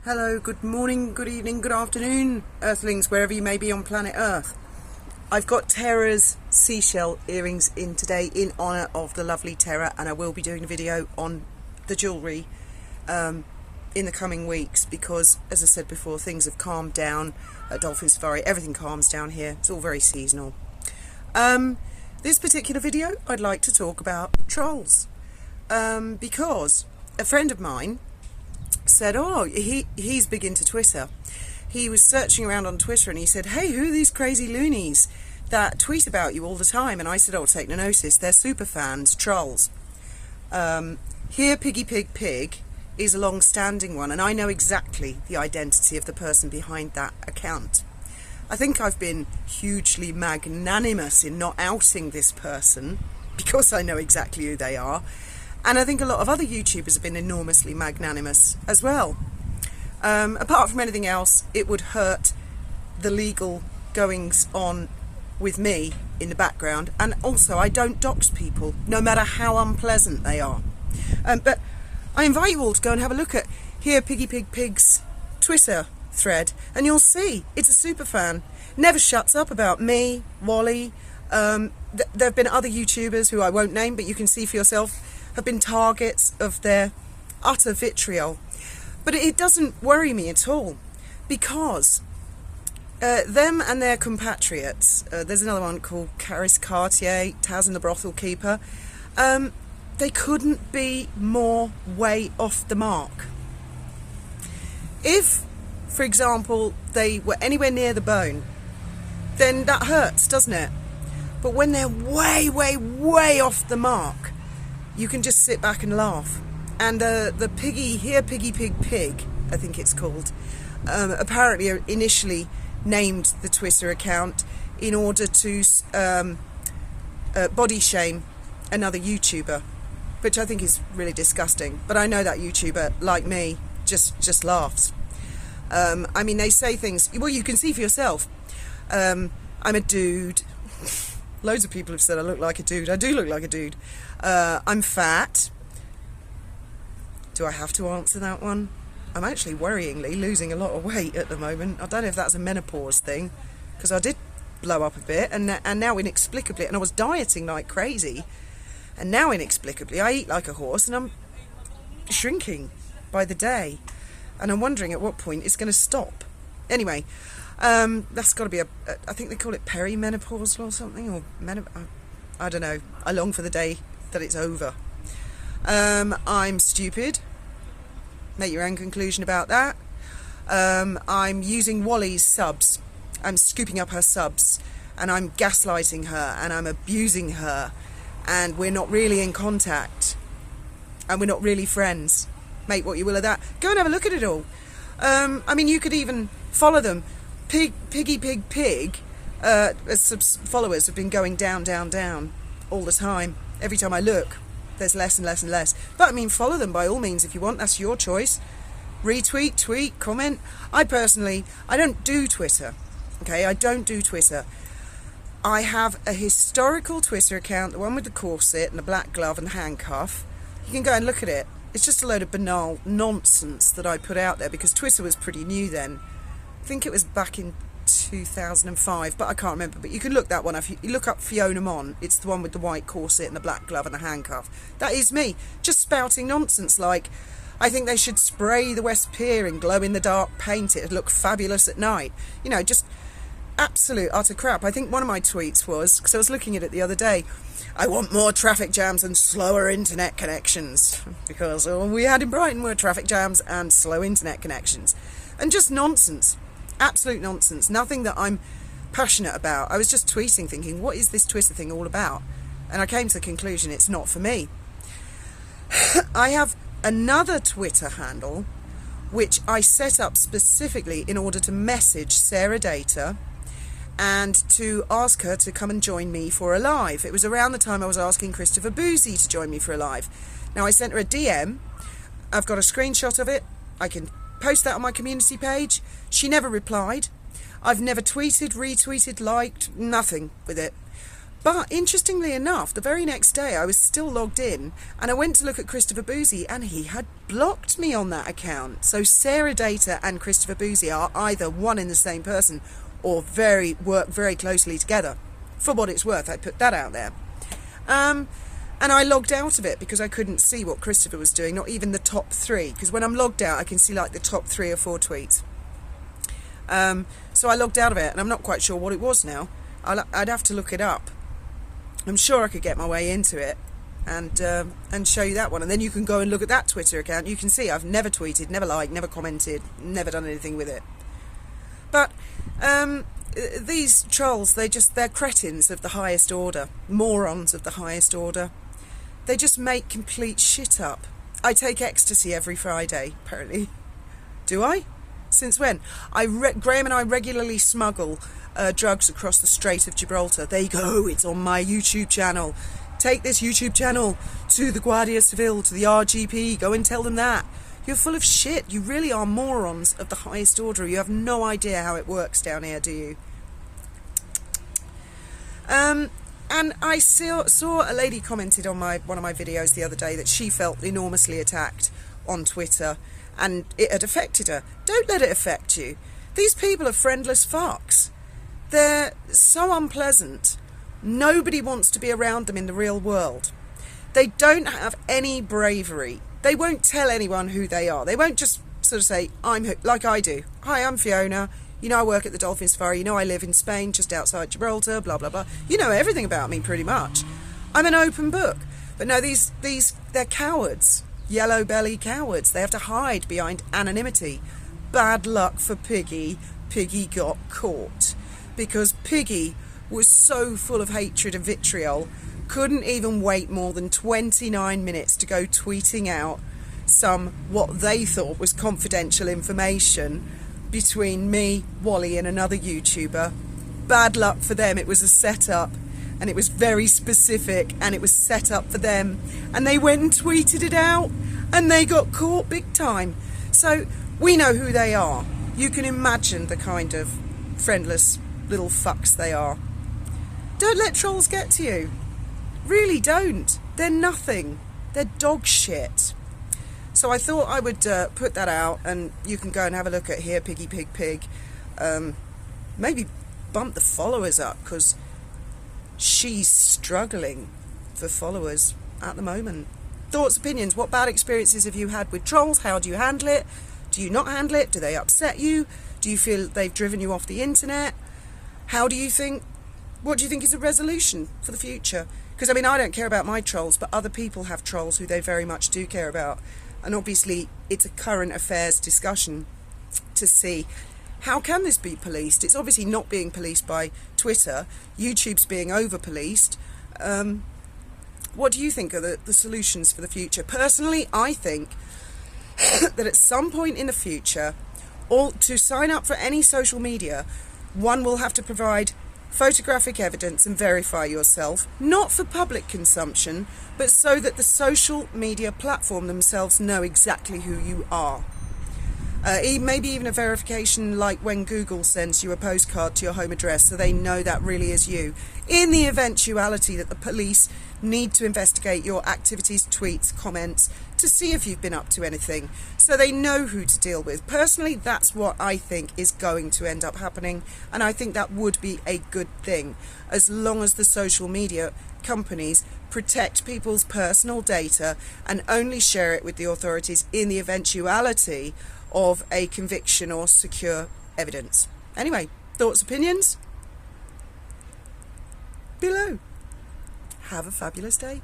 Hello, good morning, good evening, good afternoon, Earthlings, wherever you may be on planet Earth. I've got Tara's seashell earrings in today in honour of the lovely Tara, and I will be doing a video on the jewellery in the coming weeks because, as I said before, things have calmed down at Dolphin Safari. Everything calms down here. It's all very seasonal. This particular video, I'd like to talk about trolls because a friend of mine said, he's big into Twitter. He was searching around on Twitter and he said, hey, who are these crazy loonies that tweet about you all the time? And I said, take no notice, they're super fans, trolls. herepiggypigpig is a long-standing one, and I know exactly the identity of the person behind that account. I think I've been hugely magnanimous in not outing this person because I know exactly who they are. And I think a lot of other YouTubers have been enormously magnanimous as well. Apart from anything else, it would hurt the legal goings on with me in the background. And also, I don't dox people, no matter how unpleasant they are. But I invite you all to go and have a look at herepiggypigpig's Twitter thread, and you'll see it's a super fan. Never shuts up about me, Wally. There have been other YouTubers who I won't name, but you can see for yourself, have been targets of their utter vitriol. But it doesn't worry me at all, because them and their compatriots, there's another one called Caris Cartier, Taz and the Brothel Keeper, they couldn't be more way off the mark. If, for example, they were anywhere near the bone, then that hurts, doesn't it? But when they're way, way, way off the mark, you can just sit back and laugh. And the herepiggypigpig, I think it's called, apparently initially named the Twitter account in order to body shame another YouTuber, which I think is really disgusting. But I know that YouTuber, like me, just laughs. I mean, they say things, well, you can see for yourself. I'm a dude. Loads of people have said I look like a dude. I do look like a dude. I'm fat. Do I have to answer that one? I'm actually worryingly losing a lot of weight at the moment. I don't know if that's a menopause thing, because I did blow up a bit, and now inexplicably, and I was dieting like crazy, and now inexplicably I eat like a horse, and I'm shrinking by the day, and I'm wondering at what point it's going to stop. Anyway, that's got to be I think they call it perimenopause or something, or I don't know. I long for the day that it's over. I'm stupid. Make your own conclusion about that. I'm using Wally's subs. I'm scooping up her subs, and I'm gaslighting her, and I'm abusing her, and we're not really in contact, and we're not really friends. Make what you will of that. Go and have a look at it all. I mean, you could even follow them. Piggypigpig, followers have been going down, down, down all the time. Every time I look, there's less and less and less. But I mean, follow them by all means if you want. That's your choice. Retweet, tweet, comment. I don't do Twitter. Okay, I don't do Twitter. I have a historical Twitter account, the one with the corset and the black glove and the handcuff. You can go and look at it. It's just a load of banal nonsense that I put out there because Twitter was pretty new then. I think it was back in 2005, but I can't remember. But you can look that one up. You look up Fiona Mon. It's the one with the white corset and the black glove and the handcuff. That is me, just spouting nonsense like, I think they should spray the West Pier in glow-in-the-dark paint. It'd look fabulous at night. You know, just absolute utter crap. I think one of my tweets was, because I was looking at it the other day, I want more traffic jams and slower internet connections. Because all we had in Brighton were traffic jams and slow internet connections. And just nonsense. Absolute nonsense. Nothing that I'm passionate about. I was just tweeting thinking, what is this Twitter thing all about? And I came to the conclusion it's not for me. I have another Twitter handle which I set up specifically in order to message Sarah Data and to ask her to come and join me for a live. It was around the time I was asking Christopher Boozy to join me for a live. Now, I sent her a DM. I've got a screenshot of it. I can post that on my community page. She never replied. I've never tweeted, retweeted, liked, nothing with it. But interestingly enough, the very next day I was still logged in, and I went to look at Christopher Boozy, and he had blocked me on that account. So Sarah Data and Christopher Boozy are either one and the same person, or work very closely together. For what it's worth, I put that out there. And I logged out of it because I couldn't see what Christopher was doing, not even the top 3. Because when I'm logged out, I can see like the top 3 or 4 tweets. So I logged out of it, and I'm not quite sure what it was now. I'd have to look it up. I'm sure I could get my way into it and show you that one. And then you can go and look at that Twitter account. You can see I've never tweeted, never liked, never commented, never done anything with it. But these trolls, they're cretins of the highest order, morons of the highest order. They just make complete shit up. I take ecstasy every Friday, apparently. Do I? Since when? Graham and I regularly smuggle drugs across the Strait of Gibraltar. There you go, it's on my YouTube channel. Take this YouTube channel to the Guardia Civil, to the RGP, go and tell them that. You're full of shit. You really are morons of the highest order. You have no idea how it works down here, do you? And I saw a lady commented on one of my videos the other day that she felt enormously attacked on Twitter, and it had affected her. Don't let it affect you. These people are friendless fucks. They're so unpleasant. Nobody wants to be around them in the real world. They don't have any bravery. They won't tell anyone who they are. They won't just sort of say, like I do. Hi, I'm Fiona. You know I work at the Dolphin Safari. You know I live in Spain, just outside Gibraltar, blah, blah, blah. You know everything about me, pretty much. I'm an open book. But no, they're cowards. Yellow belly cowards. They have to hide behind anonymity. Bad luck for Piggy. Piggy got caught. Because Piggy was so full of hatred and vitriol, couldn't even wait more than 29 minutes to go tweeting out what they thought was confidential information between me, Wally, and another YouTuber. Bad luck for them. It was a setup, and it was very specific, and it was set up for them, and they went and tweeted it out, and they got caught big time. So we know who they are. You can imagine the kind of friendless little fucks they are. Don't let trolls get to you. Really don't. They're nothing. They're dog shit. So I thought I would put that out, and you can go and have a look at herepiggypigpig. Maybe bump the followers up, because she's struggling for followers at the moment. Thoughts, opinions, what bad experiences have you had with trolls? How do you handle it? Do you not handle it? Do they upset you? Do you feel they've driven you off the internet? What do you think is a resolution for the future? Because, I mean, I don't care about my trolls, but other people have trolls who they very much do care about. And obviously, it's a current affairs discussion to see how can this be policed. It's obviously not being policed by Twitter. YouTube's being over-policed. What do you think are the solutions for the future? Personally, I think that at some point in the future, to sign up for any social media, one will have to provide photographic evidence and verify yourself, not for public consumption, but so that the social media platform themselves know exactly who you are. Maybe even a verification like when Google sends you a postcard to your home address, so they know that really is you. In the eventuality that the police need to investigate your activities, tweets, comments, to see if you've been up to anything, so they know who to deal with. Personally, that's what I think is going to end up happening, and I think that would be a good thing, as long as the social media companies protect people's personal data and only share it with the authorities in the eventuality of a conviction or secure evidence. Anyway, thoughts, opinions? Below. Have a fabulous day.